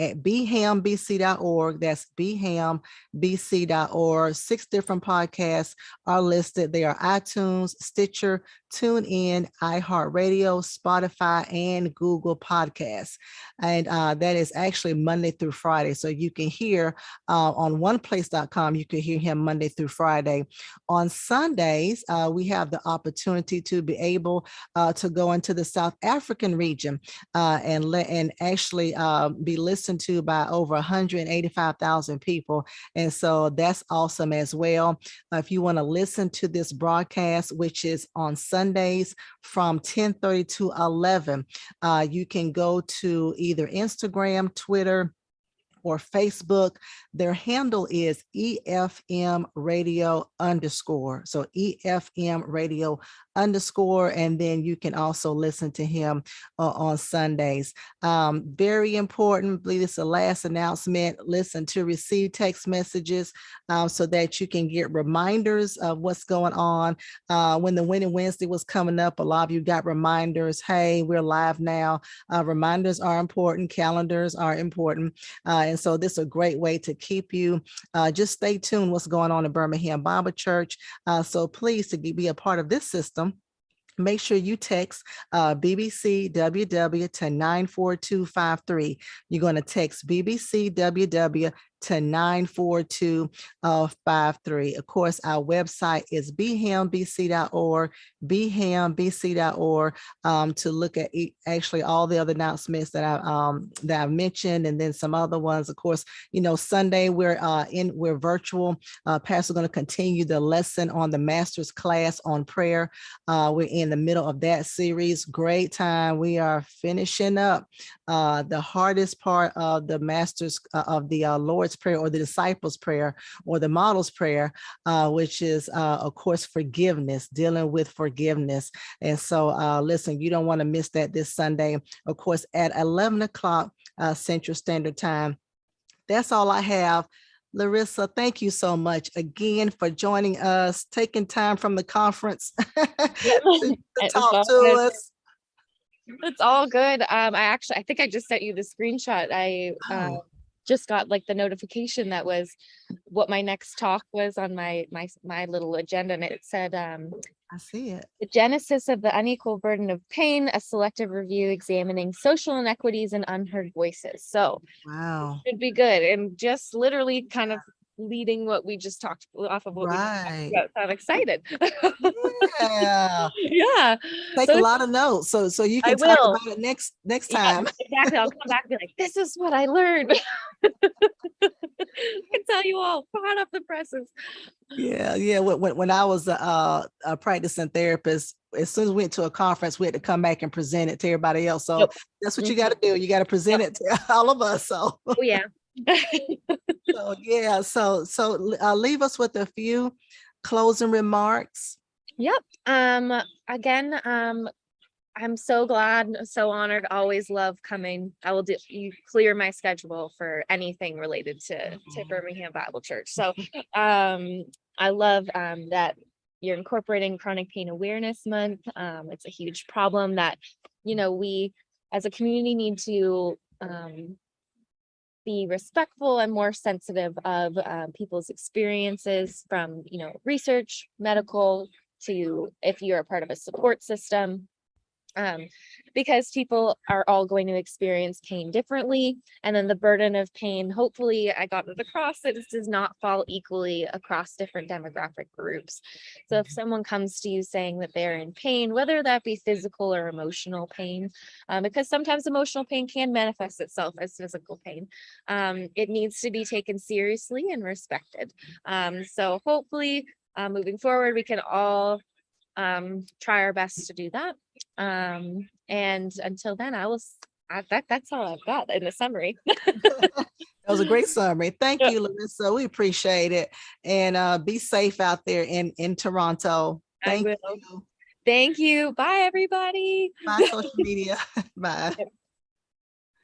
at bhambc.org. That's bhambc.org. 6 different podcasts are listed. They are iTunes, Stitcher, TuneIn, iHeartRadio, Spotify, and Google Podcasts. And that is actually Monday through Friday. So you can hear on oneplace.com, you can hear him Monday through Friday. On Sundays, we have the opportunity to be able to go into the South African region and actually be listened to by over 185,000 people. And so that's awesome as well. If you want to listen to this broadcast, which is on Sundays from 10:30 to 11, you can go to either Instagram, Twitter, or Facebook. Their handle is EFM Radio _. So EFM Radio _. And then you can also listen to him on Sundays. Very important, I believe it's the last announcement. Listen, to receive text messages so that you can get reminders of what's going on. When the Winning Wednesday was coming up, a lot of you got reminders. Hey, we're live now. Reminders are important. Calendars are important. And so this is a great way to keep you. Just stay tuned what's going on in Birmingham Bible Church. So please, to be a part of this system, make sure you text BBCWW to 94253. You're going to text BBCWW to 94253. Of course, our website is bhambc.org, bhambc.org, to look at actually all the other announcements that I've mentioned, and then some other ones. Of course, Sunday we're virtual. Pastor's going to continue the lesson on the master's class on prayer. We're in the middle of that series. Great time. We are finishing up the hardest part of the master's of the Lord's Prayer, or the disciples' prayer, or the model's prayer, which is of course forgiveness, dealing with forgiveness. And so listen, you don't want to miss that this Sunday, of course, at 11 o'clock Central Standard Time. That's all I have. Larissa, thank you so much again for joining us, taking time from the conference to talk to us. It's all good. I think I just sent you the screenshot. just got like the notification that was what my next talk was on my little agenda, and it said I see it. the genesis of the unequal burden of pain, a selective review examining social inequities and unheard voices. So Wow. should be good, and just literally kind of leading what we just talked off of what we just talked Right. about. So I'm excited. Yeah. Yeah. Take So a lot of notes so you I can talk will. about it next Yeah, time. exactly. I'll come back and be like, this is what I learned. I can tell you all hot off the presses. Yeah, yeah. When I was a practicing therapist, as soon as we went to a conference, we had to come back and present it to everybody else. So Yep. that's what you got to do. You got to present it to all of us. So, Oh yeah. so yeah. So leave us with a few closing remarks. Yep. Again, I'm so glad, so honored, always love coming. I will do you clear my schedule for anything related to Birmingham Bible Church. So I love that you're incorporating Chronic Pain Awareness Month. It's a huge problem that, we as a community need to be respectful and more sensitive of people's experiences from, research, medical, to if you're a part of a support system. Because people are all going to experience pain differently. And then the burden of pain, hopefully I got it across, that it does not fall equally across different demographic groups. So if someone comes to you saying that they're in pain, whether that be physical or emotional pain, because sometimes emotional pain can manifest itself as physical pain, it needs to be taken seriously and respected. So hopefully moving forward, we can all try our best to do that. And until then, that's all I've got in the summary. That was a great summary. Thank Yeah. you, Larissa. We appreciate it. And be safe out there in Toronto. I Thank will. you. Thank you. Bye, everybody. Bye, social media. Bye.